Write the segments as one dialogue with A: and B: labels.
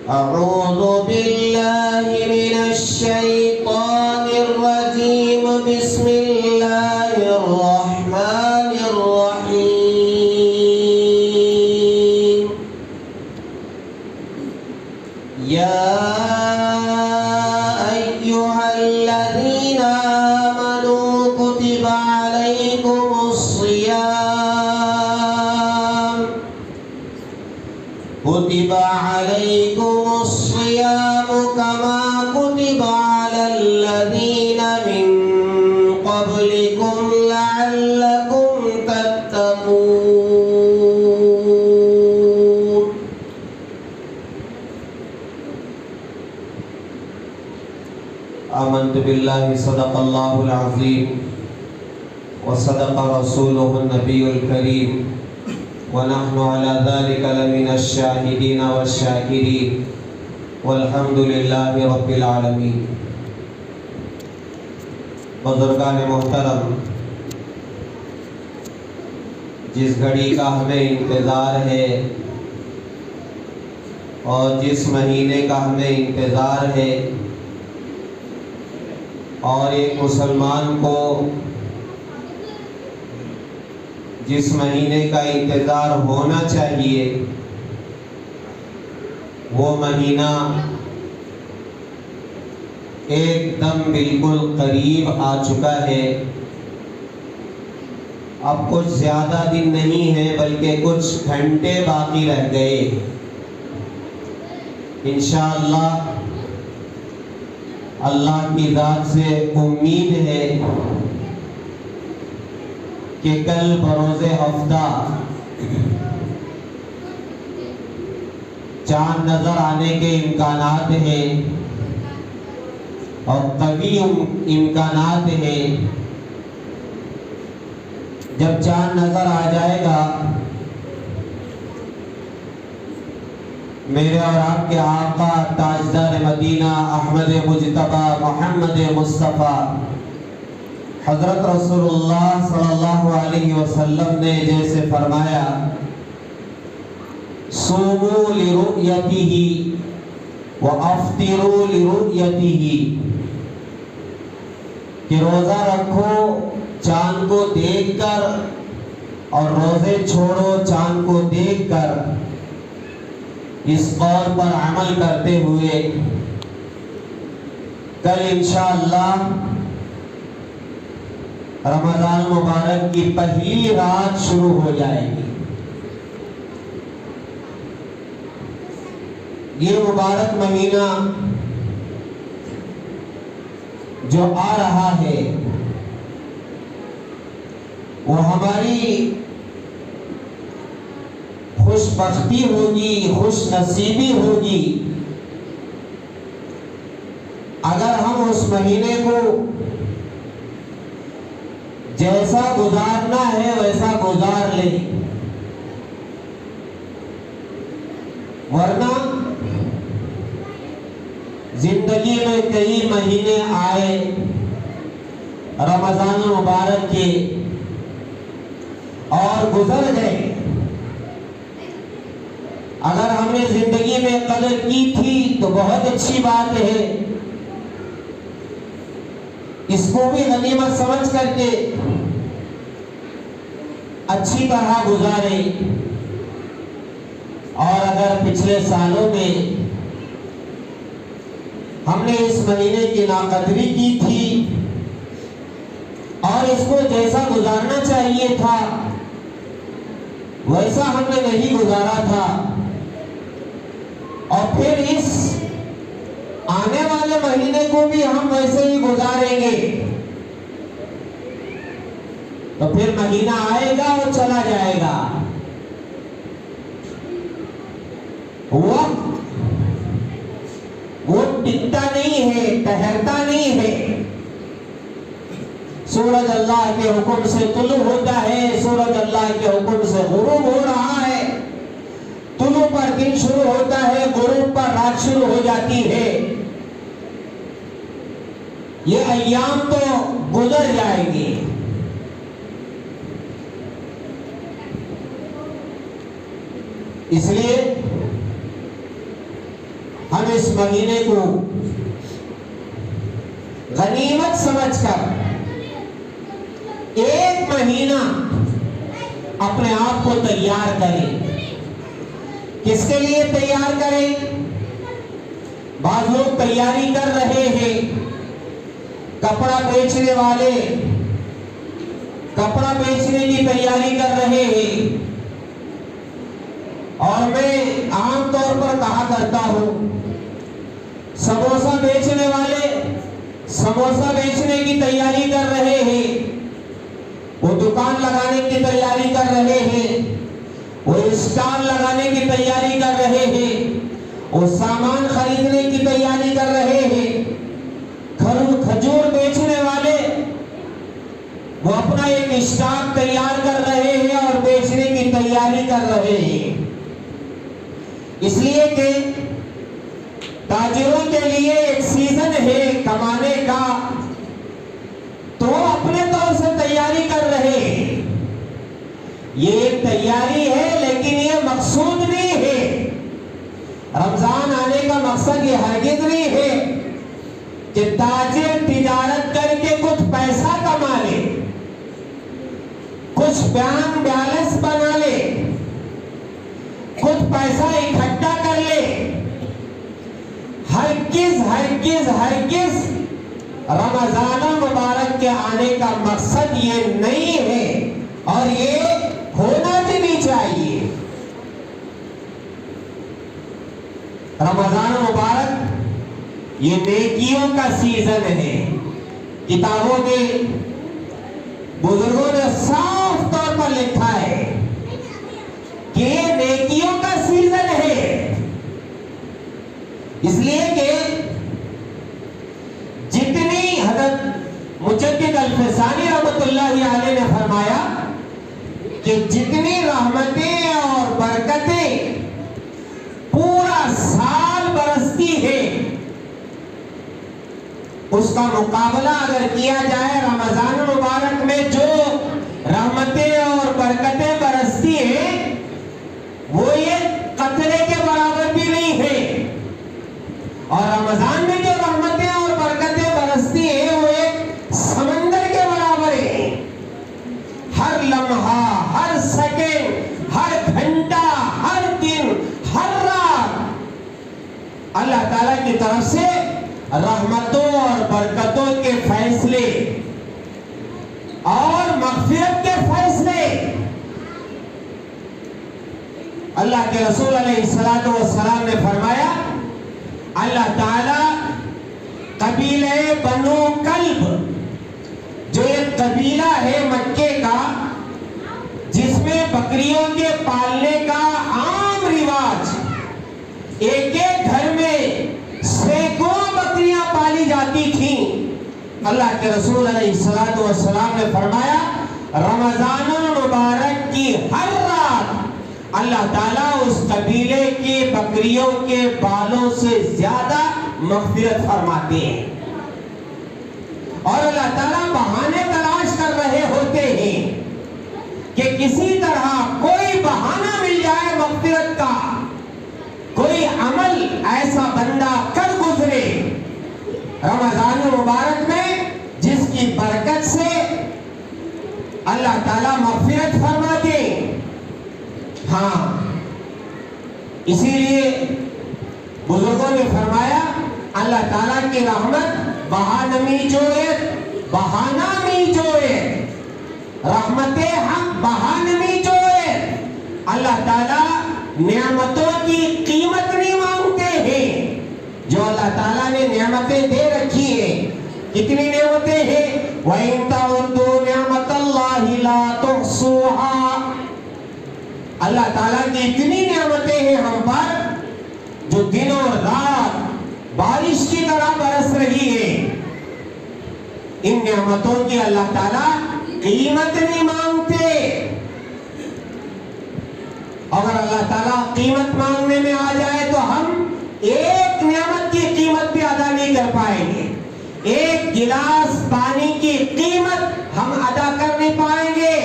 A: أعوذ بالله من الشيطان الرجيم بسم الله الرحمن الرحيم يا أيها الذين آمنوا كتب عليكم الصيام كما كتب على الذين من قبلكم لعلكم تتقون آمنت بالله صدق الله العظيم وصدق رسوله النبي الكريم ونحن على ذلك لمن الشاهدين والشاكرين والحمد لله رب العالمين. بزرگان محترم، جس گھڑی کا ہمیں انتظار ہے اور جس مہینے کا ہمیں انتظار ہے اور ایک مسلمان کو جس مہینے کا انتظار ہونا چاہیے وہ مہینہ ایک دم بالکل قریب آ چکا ہے. اب کچھ زیادہ دن نہیں ہے بلکہ کچھ گھنٹے باقی رہ گئے. انشاءاللہ اللہ کی ذات سے امید ہے کہ کل بروز ہفتہ چاند نظر آنے کے امکانات ہیں اور قوی امکانات ہیں. جب چاند نظر آ جائے گا میرے اور آپ کے آقا تاجدار مدینہ احمد مجتبی محمد مصطفیٰ حضرت رسول اللہ صلی اللہ علیہ وسلم نے جیسے فرمایا صوموا لرؤیتہ وافطروا لرؤیتہ، کہ روزہ رکھو چاند کو دیکھ کر اور روزے چھوڑو چاند کو دیکھ کر. اس قول پر عمل کرتے ہوئے کل انشاءاللہ رمضان مبارک کی پہلی رات شروع ہو جائے گی. یہ مبارک مہینہ جو آ رہا ہے وہ ہماری خوش بختی ہوگی، خوش نصیبی ہوگی اگر ہم اس مہینے کو جیسا گزارنا ہے ویسا گزار لیں. ورنہ زندگی میں کئی مہینے آئے رمضان مبارک کے اور گزر گئے. اگر ہم نے زندگی میں قدر کی تھی تو بہت اچھی بات ہے، اس کو بھی غنیمت سمجھ کر کے اچھی طرح گزارے. اور اگر پچھلے سالوں میں ہم نے اس مہینے کی ناقدری کی تھی اور اس کو جیسا گزارنا چاہیے تھا ویسا ہم نے نہیں گزارا تھا اور پھر اس آنے والے مہینے کو بھی ہم ویسے ہی گزاریں گے تو پھر مہینہ آئے گا اور چلا جائے گا. وقت وہ ٹکتا نہیں ہے، ٹھہرتا نہیں ہے. سورج اللہ کے حکم سے طلوع ہوتا ہے، سورج اللہ کے حکم سے غروب ہو رہا ہے. طلوع پر دن شروع ہوتا ہے، غروب پر رات شروع ہو جاتی ہے. یہ ایام تو گزر جائیں گے. اس لیے ہم اس مہینے کو غنیمت سمجھ کر ایک مہینہ اپنے آپ کو تیار کریں۔ کس کے لیے تیار کریں؟ بعض لوگ تیاری کر رہے ہیں، کپڑا بیچنے والے کپڑا بیچنے کی تیاری کر رہے ہیں، اور میں عام طور پر کہا کرتا ہوں سموسہ بیچنے والے سموسہ بیچنے کی تیاری کر رہے ہیں، وہ دکان لگانے کی تیاری کر رہے ہیں، وہ اسٹال لگانے کی تیاری کر رہے ہیں، وہ سامان خریدنے کی تیاری کر رہے ہیں۔ کھجور بیچنے والے وہ اپنا ایک اسٹاک تیار کر رہے ہیں اور بیچنے کی تیاری کر رہے ہیں، اس لیے کہ تاجروں کے لیے ایک سیزن ہے کمانے کا، تو اپنے طور سے تیاری کر رہے ہیں۔ یہ ایک تیاری ہے لیکن یہ مقصود نہیں ہے۔ رمضان آنے کا مقصد یہ ہرگز نہیں ہے کہ تاجر تجارت کر کے کچھ پیسہ کما لے، کچھ بینک بیلنس بنا لے، کچھ پیسہ اکٹھا کر لے۔ ہرگز رمضان مبارک کے آنے کا مقصد یہ نہیں ہے، اور یہ ہونا بھی نہیں چاہیے۔ رمضان مبارک یہ نیکیوں کا سیزن ہے۔ کتابوں میں بزرگوں نے صاف طور پر لکھا ہے کہ یہ نیکیوں کا سیزن ہے، اس لیے کہ جتنی حضرت مجدد الفسانی رحمت اللہ علیہ نے فرمایا کہ جتنی رحمتیں اور برکتیں پورا سال برستی ہے، اس کا مقابلہ اگر کیا جائے رمضان مبارک میں جو رحمتیں اور برکتیں برستی ہیں وہ یہ قطرے کے برابر بھی نہیں ہے، اور رمضان میں جو رحمتیں اور برکتیں برستی ہیں وہ ایک سمندر کے برابر ہے۔ ہر لمحہ، ہر سیکنڈ، ہر گھنٹہ، ہر دن، ہر رات اللہ تعالیٰ کی طرف سے رحمتوں اور برکتوں کے فیصلے اور مغفرت کے فیصلے۔ اللہ کے رسول علیہ الصلوۃ والسلام نے فرمایا اللہ تعالیٰ قبیلہ بنو کلب، جو ایک قبیلہ ہے مکے کا جس میں بکریوں کے پالنے کا عام رواج، ایک ایک گھر میں سینکڑوں بکریاں پالی جاتی تھیں، اللہ کے رسول علیہ الصلوۃ والسلام نے فرمایا رمضان المبارک کی ہر رات اللہ تعالیٰ اس قبیلے کی بکریوں کے بالوں سے زیادہ مغفرت فرماتے ہیں، اور اللہ تعالیٰ بہانے تلاش کر رہے ہوتے ہیں کہ کسی طرح کوئی بہانہ مل جائے مغفرت کا، کوئی عمل ایسا بندہ کر گزرے رمضان مبارک میں جس کی برکت سے اللہ تعالیٰ مغفرت فرما دے۔ ہاں، اسی لیے بزرگوں نے فرمایا اللہ تعالیٰ کی رحمت بہانمی جوئے رحمت حق بہانمی جوئے۔ اللہ تعالیٰ نعمتوں کی قیمت نہیں مانگتے ہیں، جو اللہ تعالیٰ نے نعمتیں دے رکھی ہیں۔ کتنی نعمتیں ہیں؟ وَإِن تَعُدُّوا نِعْمَتَ اللَّهِ لَا تُحْصُوهَا۔ اللہ تعالیٰ کی اتنی نعمتیں ہیں ہم پر جو دن اور رات بارش کی طرح برس رہی ہے۔ ان نعمتوں کی اللہ تعالیٰ قیمت نہیں مانگتے۔ اگر اللہ تعالیٰ قیمت مانگنے میں آ جائے تو ہم ایک نعمت کی قیمت بھی ادا نہیں کر پائیں گے، ایک گلاس پانی کی قیمت ہم ادا کر نہیں پائیں گے۔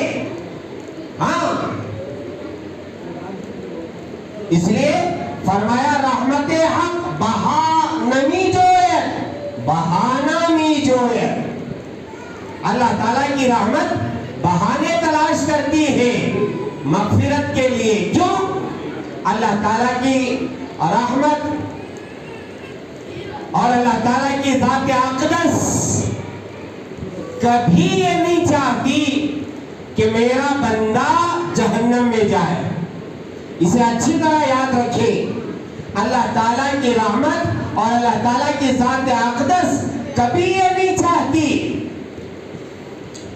A: ہاں، اس لیے فرمایا رحمت حق
B: بہانہ می جوید، اللہ تعالیٰ کی رحمت بہانے تلاش کرتی ہے مغفرت کے لیے. کیوں؟ اللہ تعالیٰ کی رحمت اور اللہ تعالیٰ کی ذات اقدس کبھی یہ نہیں چاہتی کہ میرا بندہ جہنم میں جائے. اسے اچھی طرح یاد رکھیں، اللہ تعالیٰ کی رحمت اور اللہ تعالیٰ کی ذات اقدس کبھی یہ نہیں چاہتی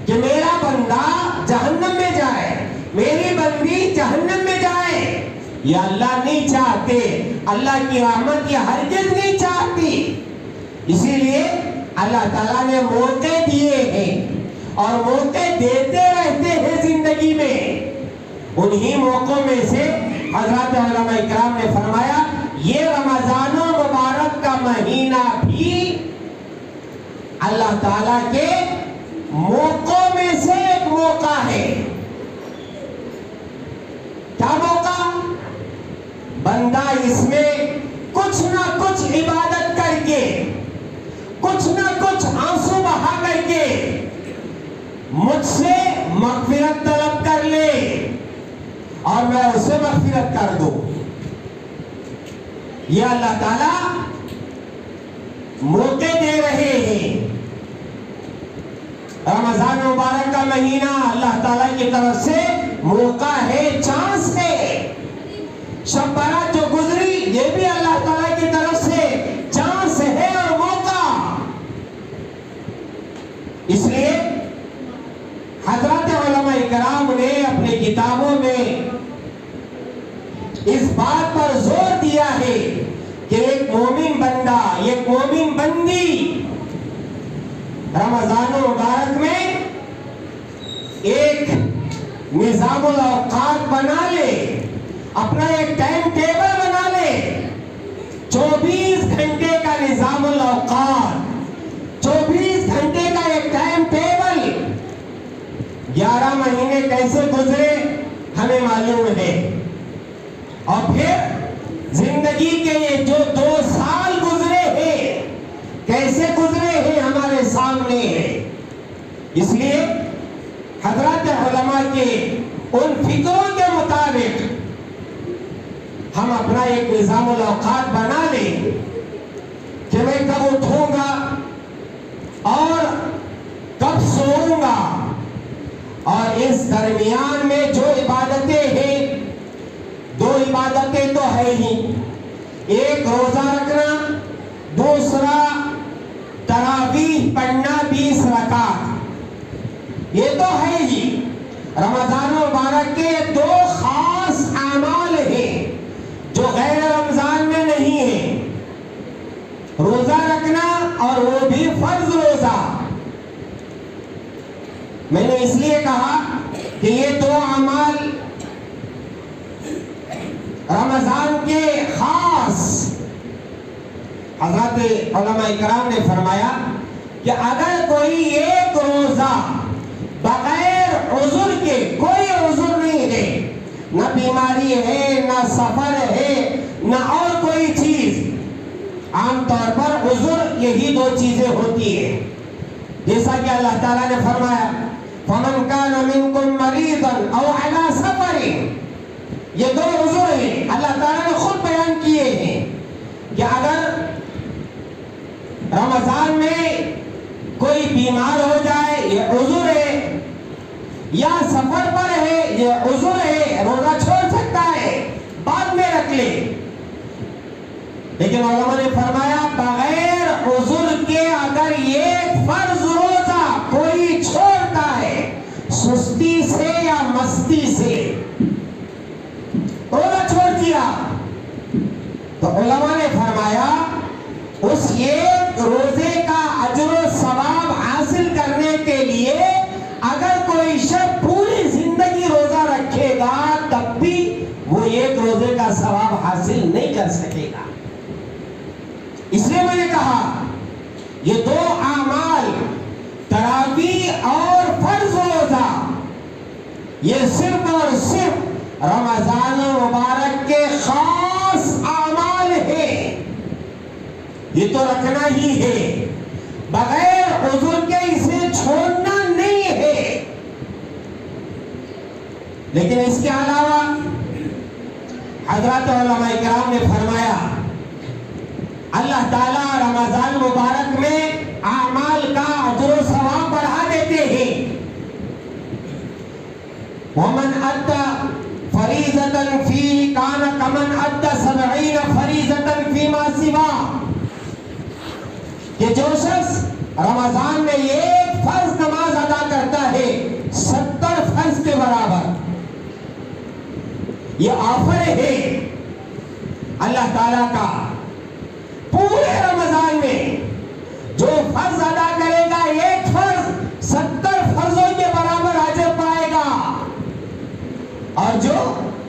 B: کہ میرا بندہ جہنم میں جائے، میری بندی جہنم میں جائے. یہ اللہ نہیں چاہتے، اللہ کی رحمت یہ ہرگز نہیں چاہتی. اسی لیے اللہ تعالیٰ نے موقع دیے ہیں اور موقع دیتے رہتے ہیں زندگی میں. انہی موقعوں میں سے حضرات علماء اکرام نے فرمایا یہ رمضان المبارک کا مہینہ بھی اللہ تعالیٰ کے موقعوں میں سے ایک موقع ہے. کیا موقع؟ بندہ اس میں کچھ نہ کچھ عبادت کر کے، کچھ نہ کچھ آنسو بہا کر کے مجھ سے مغفرت طلب کر لے اور میں اسے مغفرت کر دوں. یہ اللہ تعالیٰ موقع دے رہے ہیں. رمضان مبارک کا مہینہ اللہ تعالیٰ کی طرف سے موقع ہے، چانس ہے. شب برات جو گزری یہ بھی اللہ تعالیٰ کی طرف سے چانس ہے اور موقع. اس لیے حضرات علماء کرام نے اپنی کتابوں میں اس بات پر زور دیا ہے کہ ایک مومن بندہ، ایک مومن بندی رمضان مبارک میں ایک نظام الاوقات بنا لے، اپنا ایک ٹائم ٹیبل بنا لے. 24 گھنٹے کا نظام الاوقات، 24 گھنٹے کا ایک ٹائم ٹیبل. 11 مہینے کیسے گزرے ہمیں معلوم ہے، اور پھر زندگی کے یہ جو 2 سال گزرے ہیں کیسے گزرے ہیں ہمارے سامنے ہے. اس لیے حضرات علماء کے ان فکروں کے مطابق ہم اپنا ایک نظام الاوقات بنا لیں کہ میں کب اٹھوں گا اور کب سوؤں گا، اور اس درمیان میں جو عبادتیں ہیں، 2 عبادتیں تو ہے ہی، ایک روزہ رکھنا، دوسرا تراویح پڑھنا 20 رکعت. یہ تو ہے ہی. رمضان مبارک کے 2 خاص اعمال ہیں جو غیر رمضان میں نہیں ہیں، روزہ رکھنا اور وہ بھی فرض روزہ. میں نے اس لیے کہا کہ یہ 2 اعمال رمضان کے خاص. حضرات علماء کرام نے فرمایا کہ اگر کوئی ایک روزہ بغیر عذر کے، کوئی عذر نہیں ہے، نہ بیماری ہے، نہ سفر ہے، نہ اور کوئی چیز، عام طور پر عذر یہی 2 چیزیں ہوتی ہیں. جیسا کہ اللہ تعالیٰ نے فرمایا فَمَنْ كَانَ مِنْكُمْ مَرِيضًا أَوْ عَلَى سَفَرٍ. یہ 2 عذر ہیں، اللہ تعالیٰ نے خود بیان کیے ہیں کہ اگر رمضان میں کوئی بیمار ہو جائے یہ عذر ہے، یا سفر پر ہے یہ عذر ہے، روزہ چھوڑ سکتا ہے، بعد میں رکھ لے. لیکن علماء نے فرمایا بغیر عذر کے اگر ایک فرض روزہ کوئی چھوڑتا ہے سستی سے یا مستی سے، روزہ چھوڑ دیا، تو علماء نے فرمایا اس ایک روزے کا اجر و ثواب حاصل کرنے کے لیے اگر کوئی شخص پوری زندگی روزہ رکھے گا تب بھی وہ ایک روزے کا ثواب حاصل نہیں کر سکے گا. اس لیے میں نے کہا یہ 2 اعمال تراویح اور فرض روزہ یہ صرف اور صرف رمضان مبارک کے خاص اعمال ہیں. یہ تو رکھنا ہی ہے. بغیر عذر کے اسے چھوڑنا نہیں ہے. لیکن اس کے علاوہ حضرات علماء کرام نے فرمایا اللہ تعالیٰ رمضان مبارک میں اعمال کا اجر و ثواب بڑھا دیتے ہیں. ومن ادى فریضة فی کان کمن ادى 70 فریضة فیما سوا، کہ جو شخص رمضان میں ایک فرض نماز ادا کرتا ہے 70 فرض کے برابر. یہ آفر ہے اللہ تعالیٰ کا. پورے رمضان میں جو فرض ادا کرے گا ایک فرض 70 فرضوں کے برابر اجر پائے گا. اور جو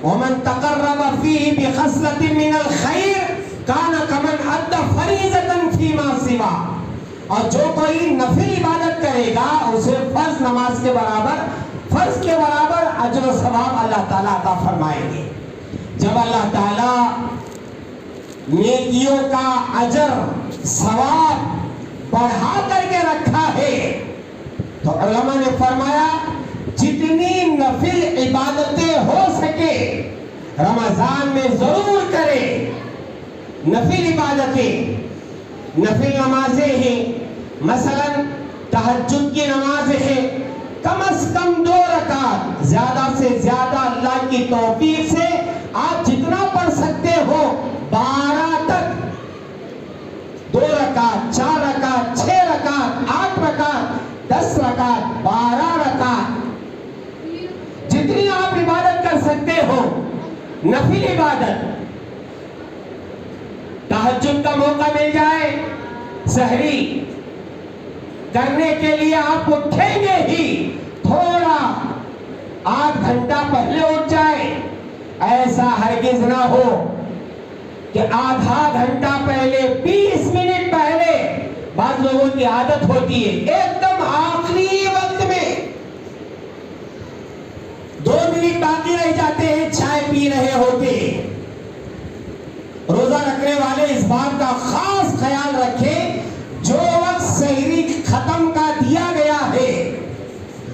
B: ومن تقرب فیہ بخصلۃ من الخیر کان کمن ادى فریضۃ فیما سوا، اور جو کوئی نفل عبادت کرے گا اسے فرض نماز کے برابر، فرض کے برابر اجر و ثواب اللہ تعالیٰ عطا فرمائیں گے. جب اللہ تعالیٰ نیکیوں کا اجر ثواب بڑھا کر کے رکھا ہے تو علماء نے فرمایا جتنی نفل عبادتیں ہو سکے رمضان میں ضرور کرے. نفل عبادتیں، نفل نمازیں ہیں، مثلا تہجد کی نماز ہے، کم از کم 2 رکعت، زیادہ سے زیادہ اللہ کی توفیق سے آپ جتنا پڑھ سکتے ہو 12 تک، 2 رکعت، 4 رکعت، 6 رکعت، 8 رکعت، 10 رکعت، 12 رکعت، جتنی آپ عبادت کر سکتے ہو نفل عبادت. تہجد کا موقع مل جائے سحری کرنے کے لیے آپ اٹھیں گے ہی، تھوڑا 8 گھنٹہ پہلے اٹھ جائے. ایسا ہرگز نہ ہو کہ آدھا گھنٹہ پہلے، 20 منٹ پہلے. بعض لوگوں کی عادت ہوتی ہے ایک دم آخری وقت میں 2 منٹ باقی رہ جاتے ہیں، چائے پی رہے ہوتے ہیں. روزہ رکھنے والے اس بات کا خاص خیال رکھیں جو وقت سحری ختم کا دیا گیا ہے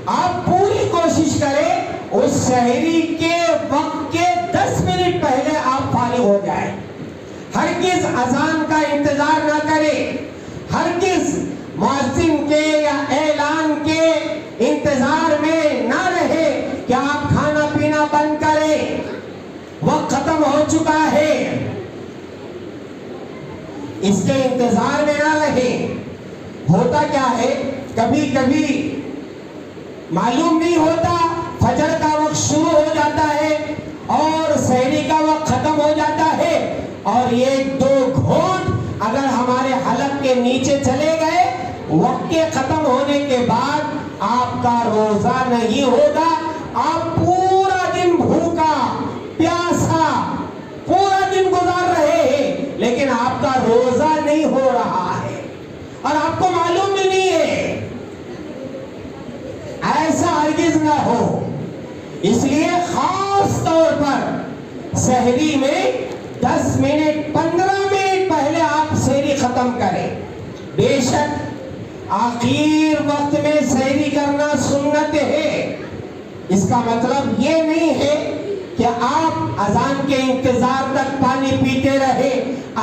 B: آپ پوری کوشش کریں اس سحری کے وقت کے 10 منٹ پہلے آپ فارغ ہو جائیں. ہرگز اذان کا انتظار نہ کریں، ہرگز مؤذن کے یا اعلان کے انتظار میں نہ رہے کہ آپ کھانا پینا بند کریں، وقت ختم ہو چکا ہے. اس کے انتظار میں نہ رہیں. ہوتا کیا ہے کبھی کبھی معلوم نہیں ہوتا، فجر کا وقت شروع ہو جاتا ہے اور سحری کا وقت ختم ہو جاتا ہے، اور 1-2 گھونٹ اگر ہمارے حلق کے نیچے چلے گئے وقت کے ختم ہونے کے بعد آپ کا روزہ نہیں ہوگا. آپ پورا دن بھوکا پیاسا پورا دن گزار رہے ہیں لیکن آپ کا روزہ نہیں ہو رہا ہے اور آپ کو معلوم بھی نہیں ہے. ایسا ہرگز نہ ہو. اس لیے خاص طور پر سحری میں 10 منٹ 15 منٹ پہلے آپ سحری ختم کریں. بے شک آخر وقت میں سحری کرنا سنت ہے. اس کا مطلب یہ نہیں ہے کہ آپ اذان کے انتظار تک پانی پیتے رہے،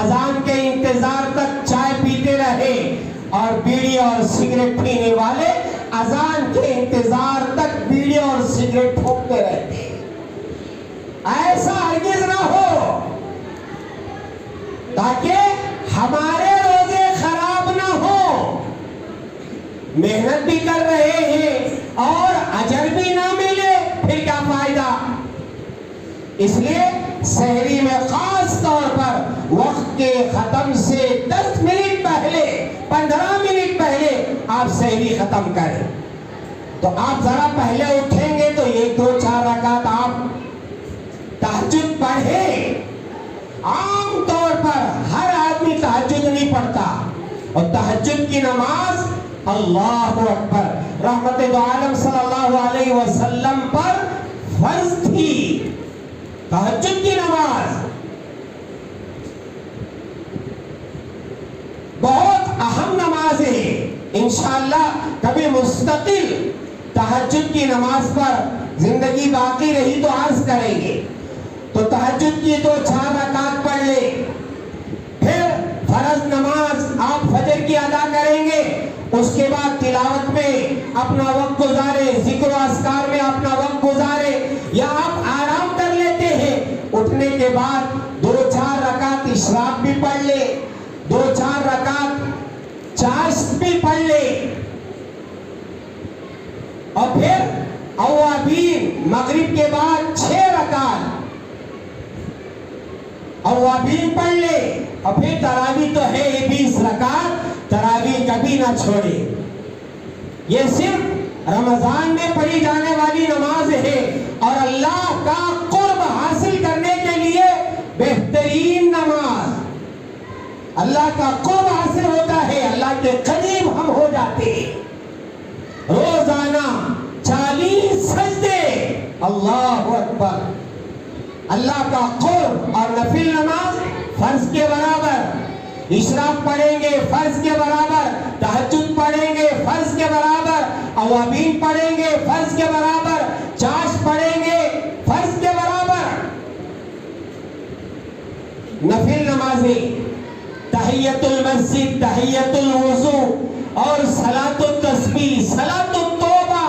B: اذان کے انتظار تک چائے پیتے رہے، اور بیڑی اور سگریٹ پینے والے اذان کے انتظار تک بیڑی اور سگریٹ پھونکتے رہتے. ایسا ہرگز نہ ہو تاکہ ہمارے روزے خراب نہ ہو. محنت بھی کر رہے ہیں اور اجر بھی نہ ملے پھر کیا فائدہ. اس لیے سحری میں خاص طور پر وقت کے ختم سے 10 منٹ پہلے 15 منٹ پہلے آپ سحری ختم کریں. تو آپ ذرا پہلے اٹھیں گے تو 1-2-4 رکعت آپ تہجد پڑھیں. عام طور پر ہر آدمی تہجد نہیں پڑھتا، اور تہجد کی نماز اللہ اکبر رحمت دو عالم صلی اللہ علیہ وسلم پر فرض تھی. تہجد کی نماز بہت اہم نماز ہے. انشاءاللہ کبھی مستقل تہجد کی نماز پر زندگی باقی رہی تو عرض کریں گے. تو تہجد کی تو 4 رکعت پڑھ لے، پھر فرض نماز آپ فجر کی ادا کریں گے، اس کے بعد تلاوت میں اپنا وقت گزارے، ذکر و اذکار میں اپنا وقت گزارے، یا آپ آرام کر لیتے ہیں، اٹھنے کے بعد 2-4 رکعت اشراق بھی پڑھ لے، 2-4 رکعت چاشت بھی پڑھ لے، اور پھر اوابین مغرب کے بعد 6 رکعت اوابین پڑھ لے، اور پھر تراویح تو ہے 20 رکعت، تراویح کبھی نہ چھوڑے. یہ صرف رمضان میں پڑھی جانے والی نماز ہے، اور اللہ کا قرب حاصل کرنے کے لیے بہترین نماز. اللہ کا قرب حاصل ہوتا ہے، اللہ کے قریب ہم ہو جاتے ہیں. روزانہ 40 سجدے، اللہ اکبر. اللہ کا قرب. اور نفل نماز فرض کے برابر، اشراق پڑھیں گے فرض کے برابر، تہجد پڑھیں گے فرض کے برابر، اوابین پڑھیں گے فرض کے برابر، چاشت پڑھیں گے فرض کے برابر. نفل نمازیں تحیت المسجد، تحیت الوضو اور صلاۃ التسبیح، صلاۃ التوبہ،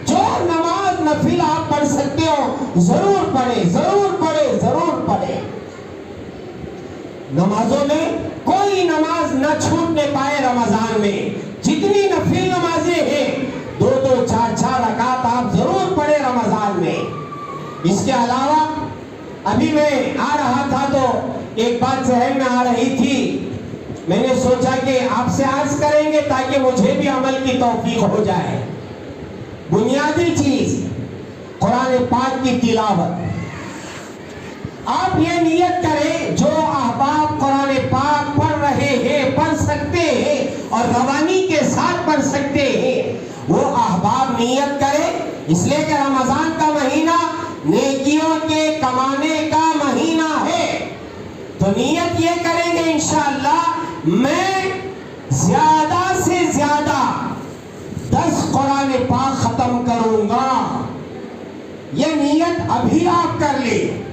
B: جو نماز نفل آپ پڑھ سکتے ہو ضرور پڑھیں، ضرور پڑھیں، ضرور پڑھیں. نمازوں میں کوئی نماز نہ چھوٹنے پائے. رمضان میں جتنی نفل نمازیں ہیں 2-2 4-4 رکعت آپ ضرور پڑھیں رمضان میں. اس کے علاوہ ابھی میں آ رہا تھا تو ایک بات ذہن میں آ رہی تھی، میں نے سوچا کہ آپ سے عرض کریں گے تاکہ مجھے بھی عمل کی توفیق ہو جائے. بنیادی چیز قرآن پاک کی تلاوت. آپ یہ نیت کریں جو احباب قرآن پاک پڑھ رہے ہیں، پڑھ سکتے ہیں اور روانی کے ساتھ پڑھ سکتے ہیں، وہ احباب نیت کریں. اس لیے کہ رمضان کا مہینہ نیکیوں کے کمانے کا مہینہ ہے. تو نیت یہ کریں گے انشاءاللہ میں زیادہ سے زیادہ 10 قرآن پاک ختم کروں گا. یہ نیت ابھی آپ کر لیں،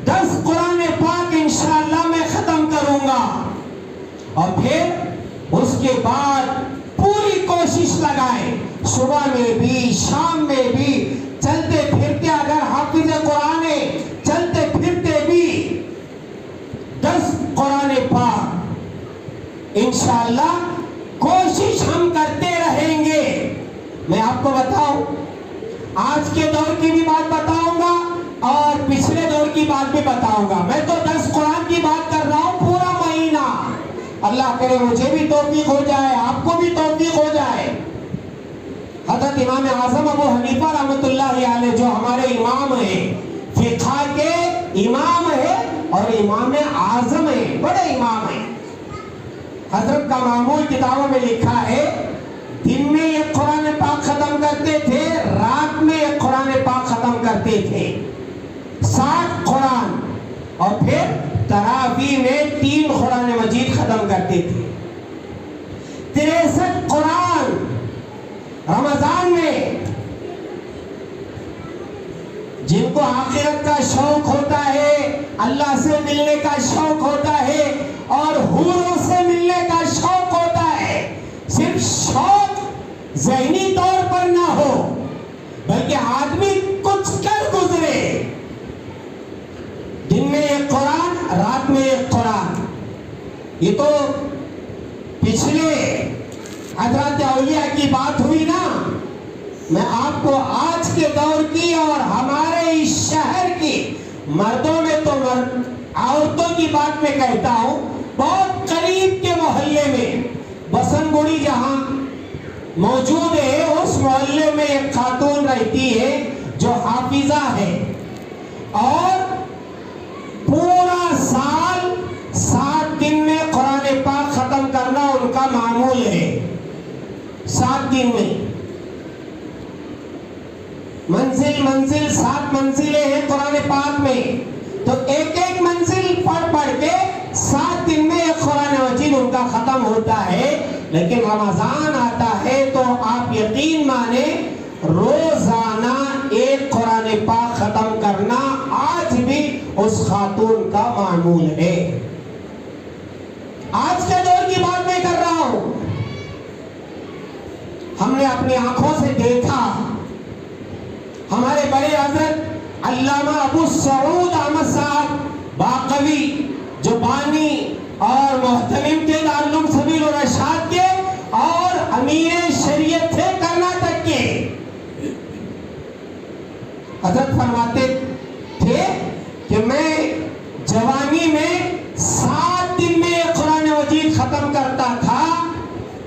B: 10 قرآن پاک انشاءاللہ میں ختم کروں گا. اور پھر اس کے بعد پوری کوشش لگائیں، صبح میں بھی شام میں بھی، چلتے پھرتے اگر حافظ قرآن ہے چلتے پھرتے بھی 10 قرآن پاک انشاءاللہ کوشش ہم کرتے رہیں گے. میں آپ کو بتاؤں، آج کے دور کی بھی بات بتاؤں گا اور پچھلے دور کی بات بھی بتاؤں گا. میں تو 10 قرآن کی بات کر رہا ہوں پورا مہینہ. اللہ کرے مجھے بھی توفیق ہو جائے، آپ کو بھی توفیق ہو جائے. حضرت امام اعظم ابو حنیفہ رحمۃ اللہ علیہ جو ہمارے امام ہیں، فقہ کے امام ہیں اور امام اعظم ہیں، بڑے امام ہیں. حضرت کا معمول کتابوں میں لکھا ہے دن میں ایک قرآن پاک ختم کرتے تھے، رات میں ایک قرآن پاک ختم کرتے تھے، 60 قرآن. اور پھر تراویح میں 3 قرآن مجید ختم کرتے تھے. 63 قرآن رمضان میں. جن کو آخرت کا شوق ہوتا ہے، اللہ سے ملنے کا شوق ہوتا ہے اور حوروں سے ملنے کا شوق ہوتا ہے، صرف شوق ذہنی طور پر نہ ہو بلکہ آدمی کچھ کر گزرے. دن میں ایک قرآن، رات میں ایک قرآن. یہ تو پچھلے حضرات اولیاء کی بات ہوئی نا. میں آپ کو آج کے دور کی اور ہمارے اس شہر کی، مردوں میں تو عورتوں کی بات میں کہتا ہوں، بہت قریب کے محلے میں بسن گڑی جہاں موجود ہے، اس محلے میں ایک خاتون رہتی ہے جو حافظہ ہے اور پورا سال 7 دن میں قرآن پاک ختم کرنا ان کا معمول ہے. 7 دن میں منزل 7 منزلیں ہیں قرآن پاک میں، تو ایک منزل پڑھ کے 7 دن میں ایک قرآن مجید ان کا ختم ہوتا ہے. لیکن رمضان آتا ہے تو آپ یقین مانے روزانہ ایک قرآن پاک ختم کرنا آج بھی اس خاتون کا معمول ہے. آج کے دور کی بات میں کر رہا ہوں. ہم نے اپنی آنکھوں سے دیکھا ہمارے بڑے حضرت علامہ ابو سعود احمد صاحب باقوی جو بانی اور محتمم کے دارالعلوم سبیل الرشاد کے اور امیر شریعت تھے کرناٹک کے. حضرت فرماتے تھے کہ میں جوانی میں 7 دن میں قرآن مجید ختم کرتا تھا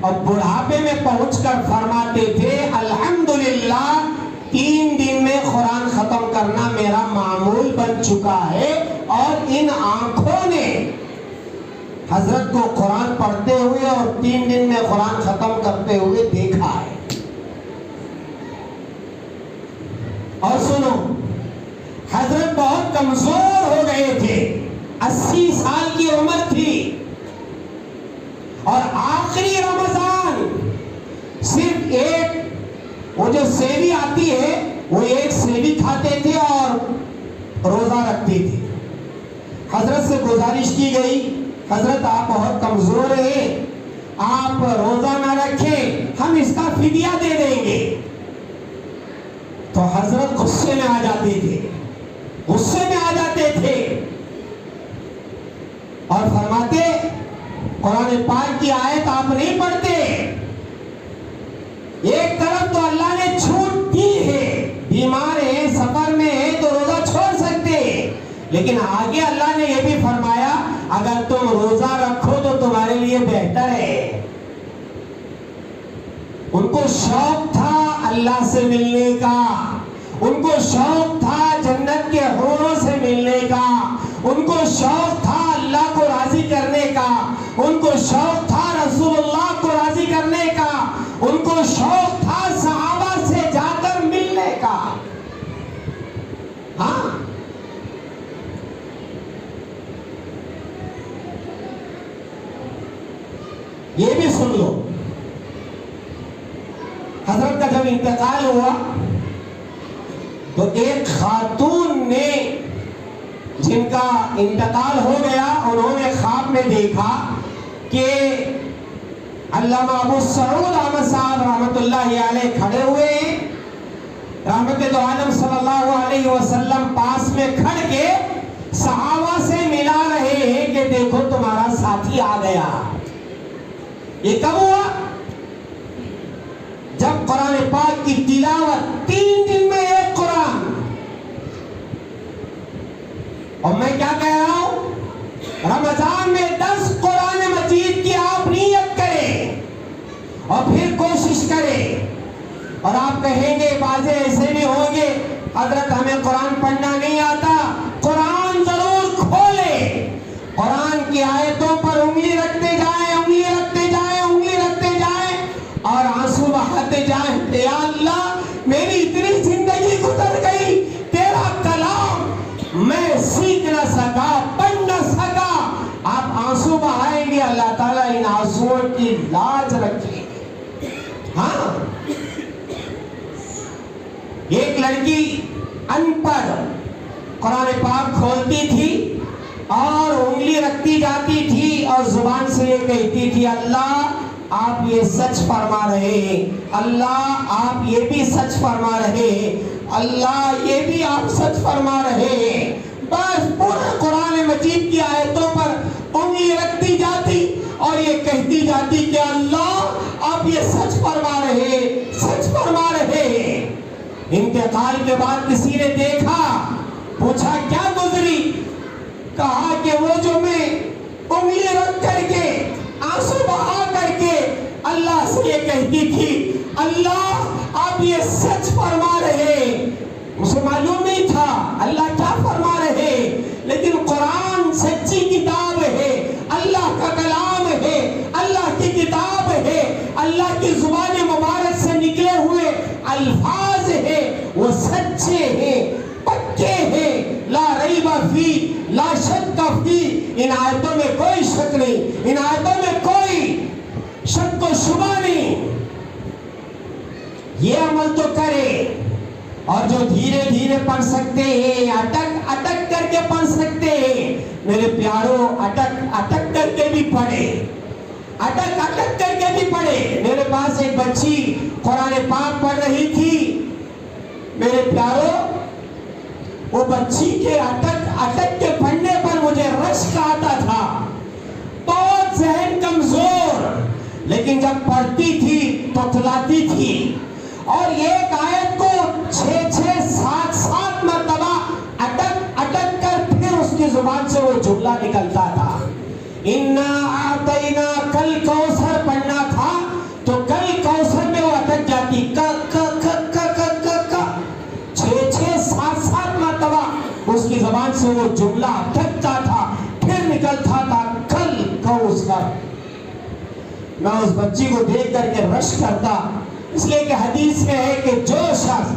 B: اور بڑھاپے میں پہنچ کر فرماتے تھے الحمدللہ 3 دن میں قرآن ختم کرنا میرا معمول بن چکا ہے. اور ان آنکھوں نے حضرت کو قرآن پڑھتے ہوئے اور 3 دن میں قرآن ختم کرتے ہوئے دیکھا ہے. اور سنو حضرت بہت کمزور ہو گئے تھے, 80 سال کی عمر تھی اور آخری رمضان صرف ایک وہ جو سیوی آتی ہے وہ ایک سیوی کھاتے تھے اور روزہ رکھتے تھے. حضرت سے گزارش کی گئی حضرت آپ بہت کمزور ہیں, آپ روزہ نہ رکھیں, ہم اس کا فدیہ دے دیں گے. تو حضرت غصے میں آ جاتے تھے, غصے میں آ جاتے تھے اور فرماتے قرآن پاک کی آیت آپ نہیں پڑھتے. ایک طرف تو اللہ نے چھوٹ دی ہے, بیمار ہیں سفر میں ہیں تو روزہ چھوڑ سکتے, لیکن آگے اللہ نے یہ بھی فرمایا اگر تم روزہ رکھو تو تمہارے لیے بہتر ہے. ان کو شوق تھا اللہ سے ملنے کا, ان کو شوق تھا جنت کے حوروں سے ملنے کا, ان کو شوق تھا اللہ کو راضی کرنے کا, ان کو شوق تھا رسول اللہ کو راضی کرنے کا, ان کو شوق تھا صحابہ سے جا کر ملنے کا. ہاں یہ بھی سن لو, حضرت کا جب انتقال ہوا تو ایک خاتون نے جن کا انتقال ہو گیا انہوں نے خواب میں دیکھا کہ علامہ ابو سعود احمد صاحب رحمت اللہ علیہ کھڑے ہوئے ہیں, رحمت دو عالم صلی اللہ علیہ وسلم پاس میں کھڑ کے صحابہ سے ملا رہے ہیں کہ دیکھو تمہارا ساتھی آ گیا. یہ کب ہوا؟ جب قرآن پاک کی تلاوت 3 دن میں ایک قرآن. اور میں کیا کہہ رہا ہوں, رمضان میں 10 قرآن مجید کی آپ نیت کریں اور پھر کوشش کریں. اور آپ کہیں گے بازے ایسے بھی ہوں گے حضرت ہمیں قرآن پڑھنا نہیں آتا, قرآن ضرور کھولے, قرآن کی آیتوں پر انگلی رکھتے جائیں, انگلی رکھتے جائیں, انگلی رکھتے جائیں اور آنسو بہاتے جائیں. یا اللہ میری اتنی زندگی گزر گئی, تیرا کلام میں سیکھ نہ سکا, پڑھ نہ سکا. آپ آنسو بہائیں گے, اللہ تعالیٰ ان آنسوؤں کی لاج رکھے گی. ہاں ایک لڑکی ان پڑھ قرآن پاک کھولتی تھی اور انگلی رکھتی جاتی تھی اور زبان سے یہ کہتی تھی اللہ آپ یہ سچ فرما رہے ہیں, اللہ آپ یہ بھی سچ فرما رہے ہیں, اللہ یہ بھی آپ سچ فرما رہے ہیں. بس پورے قرآن مجید کی آیتوں پر انگلی رکھتی جاتی اور یہ کہتی جاتی کہ اللہ آپ یہ سچ فرما رہے ہیں, سچ فرما رہے ہیں. انتقال کے بعد کسی نے دیکھا, پوچھا کیا گزری, کہا کہ وہ جو میں انگلی رکھ کر کے آنسو بہا کر کے اللہ سے یہ کہتی تھی اللہ آپ یہ سچ فرما رہے. مجھے معلوم نہیں تھا اللہ کیا فرما رہے, لیکن قرآن سچی کتاب ہے, اللہ کا کلام ہے, اللہ کی کتاب ہے, اللہ کی زبان مبارک سے نکلے ہوئے الفاظ ہے, وہ سچے ہیں, پکے ہیں, لا ریب فی لا شک فی. ان آیتوں میں کوئی شک نہیں, ان آیتوں میں کوئی شک و شبہ نہیں، یہ عمل تو کرے۔ اور جو دھیرے دھیرے پڑھ سکتے ہیں، اٹک اٹک کر کے پڑھ سکتے ہیں، میرے پیاروں اٹک اٹک کر کے بھی پڑھے، اٹک اٹک کر کے بھی پڑھے۔ میرے پاس ایک بچی قرآن پاک پڑھ رہی تھی، میرے پیاروں وہ بچی کے اٹک اٹک کے پڑھنے پر مجھے رشک آتا تھا، بہت ذہن کمزور، لیکن جب پڑھتی تھی تتلاتی تھی، اور ایک آیت کو 6-7 مرتبہ اٹک اٹک کر پھر اس کی زبان سے وہ جملہ نکلتا تھا۔ اِنَّا أَعْطَيْنَاكَ الْكَوْثَرَ پڑھنا تھا تو کل کوثر میں وہ اٹک جاتی، 6-7 مرتبہ اس کی زبان سے وہ جملہ اٹکتا تھا، پھر نکلتا تھا کل کوثر۔ میں اس بچی کو دیکھ کر کے رشک کرتا، اس لیے کہ حدیث میں ہے کہ جو شخص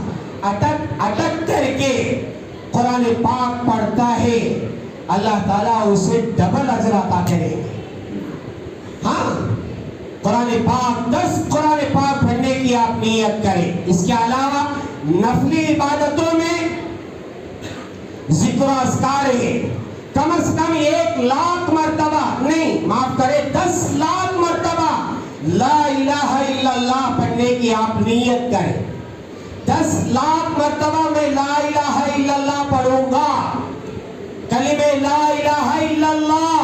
B: اٹک اٹک کر کے قرآن پاک پڑھتا ہے اللہ تعالیٰ اسے ڈبل اجر عطا کرے گا۔ ہاں، قرآن پاک 10 قرآن پاک پڑھنے کی آپ نیت کریں۔ اس کے علاوہ نفلی عبادتوں میں ذکر و اذکار ہے، کم از کم 1,00,000 مرتبہ نہیں، معاف کرے 10,00,000 مرتبہ لا الہ الا اللہ پڑھنے کی آپ نیت کریں۔ 10,00,000 مرتبہ میں لا الہ الا اللہ پڑھوں گا، کلمہ لا الہ الا اللہ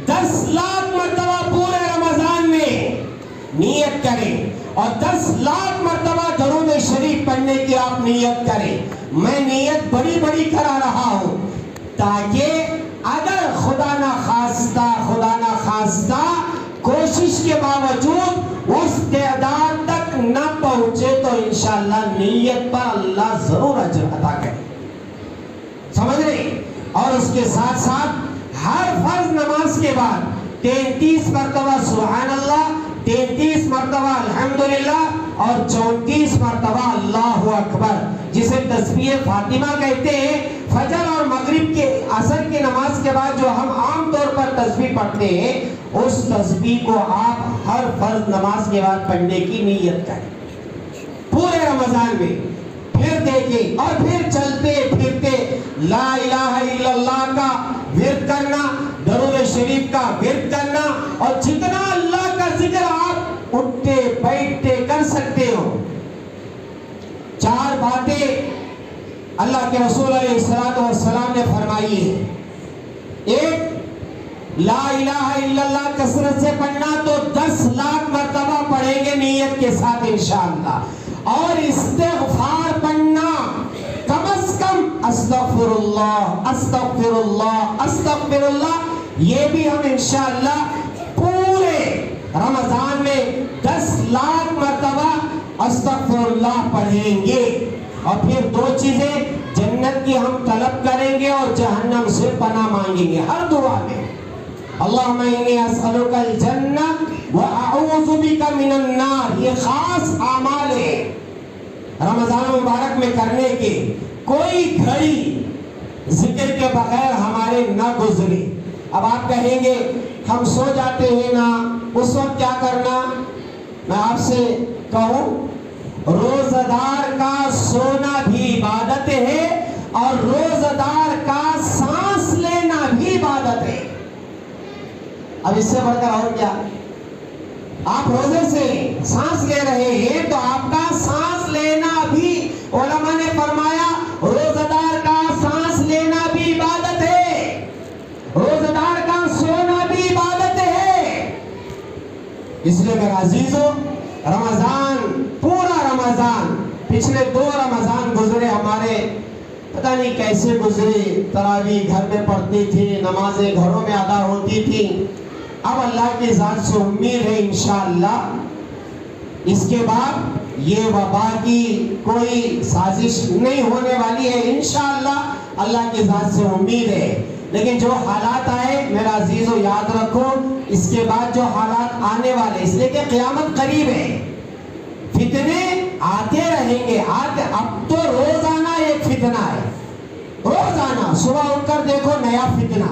B: 10,00,000 مرتبہ پورے رمضان میں نیت کریں، اور 10,00,000 مرتبہ درود شریف پڑھنے کی آپ نیت کریں۔ میں نیت بڑی بڑی کرا رہا ہوں تاکہ اگر خدا نہ خواستہ کوشش کے باوجود اس تعداد تک نہ پہنچے تو انشاءاللہ نیت پر اللہ ضرور اجر عطا کرے، سمجھ رہے؟ اور اس کے ساتھ ساتھ ہر فرض نماز کے بعد 33 مرتبہ سبحان اللہ، 33 مرتبہ الحمدللہ، اور 34 مرتبہ اللہ اکبر، جسے تسبیح فاطمہ کہتے ہیں۔ فجر اور مغرب کے عصر کی نماز کے بعد جو ہم عام طور پر تسبیح پڑھتے ہیں، اس تسبیح کو آپ ہر فرض نماز کے بعد پڑھنے کی نیت کریں پورے رمضان میں۔ پھر دیکھیں، اور پھر چلتے پھرتے لا الہ الا اللہ کا ورد کرنا، درود شریف کا ورد کرنا، اور جتنا اللہ کا ذکر آپ اٹھتے بیٹھتے کر سکتے ہو۔ 4 باتیں اللہ کے رسول علیہ السلام نے فرمائی ہے۔ ایک، لا الہ الا اللہ کثرت سے پڑھنا تو 10,00,000 مرتبہ پڑھیں گے نیت کے ساتھ انشاءاللہ، اور استغفار پڑھنا کم از کم استغفر اللہ استغفر اللہ استغفر اللہ، یہ بھی ہم انشاءاللہ پورے رمضان میں 10,00,000 مرتبہ استغفر اللہ پڑھیں گے۔ اور پھر 2 چیزیں جنت کی ہم طلب کریں گے اور جہنم سے پناہ مانگیں گے ہر دعا میں۔ اللہم انی اسألک الجنہ واعوذ بک من النار، یہ خاص اعمال ہے رمضان مبارک میں کرنے کے۔ کوئی گھڑی ذکر کے بغیر ہمارے نہ گزرے۔ اب آپ کہیں گے ہم سو جاتے ہیں نا، اس وقت کیا کرنا؟ میں آپ سے کہوں، روزہ دار کا سونا بھی عبادت ہے، اور روزہ دار کا سانس لینا بھی عبادت ہے۔ اب اس سے بڑھ کر اور کیا؟ آپ روزے سے سانس لے رہے ہیں تو آپ کا سانس لینا بھی، علماء نے فرمایا روزہ دار کا سانس لینا بھی عبادت ہے، روزہ دار کا سونا بھی عبادت ہے۔ اس لیے میرے عزیزو، رمضان، پورا رمضان، پچھلے 2 رمضان گزرے ہمارے، پتہ نہیں کیسے گزرے۔ تراویح گھر میں پڑھتی تھی، نمازیں گھروں میں ادا ہوتی تھی۔ اب اللہ کی ذات سے امید ہے انشاءاللہ اس کے بعد یہ وبا کی کوئی سازش نہیں ہونے والی ہے، انشاءاللہ اللہ کی ذات سے امید ہے۔ لیکن جو حالات آئے میرا عزیزو یاد رکھو، اس کے بعد جو حالات آنے والے، اس لیے کہ قیامت قریب ہے، فتنے آتے رہیں گے۔ اب تو روزانہ ایک فتنہ ہے، روزانہ صبح اٹھ کر دیکھو نیا فتنہ،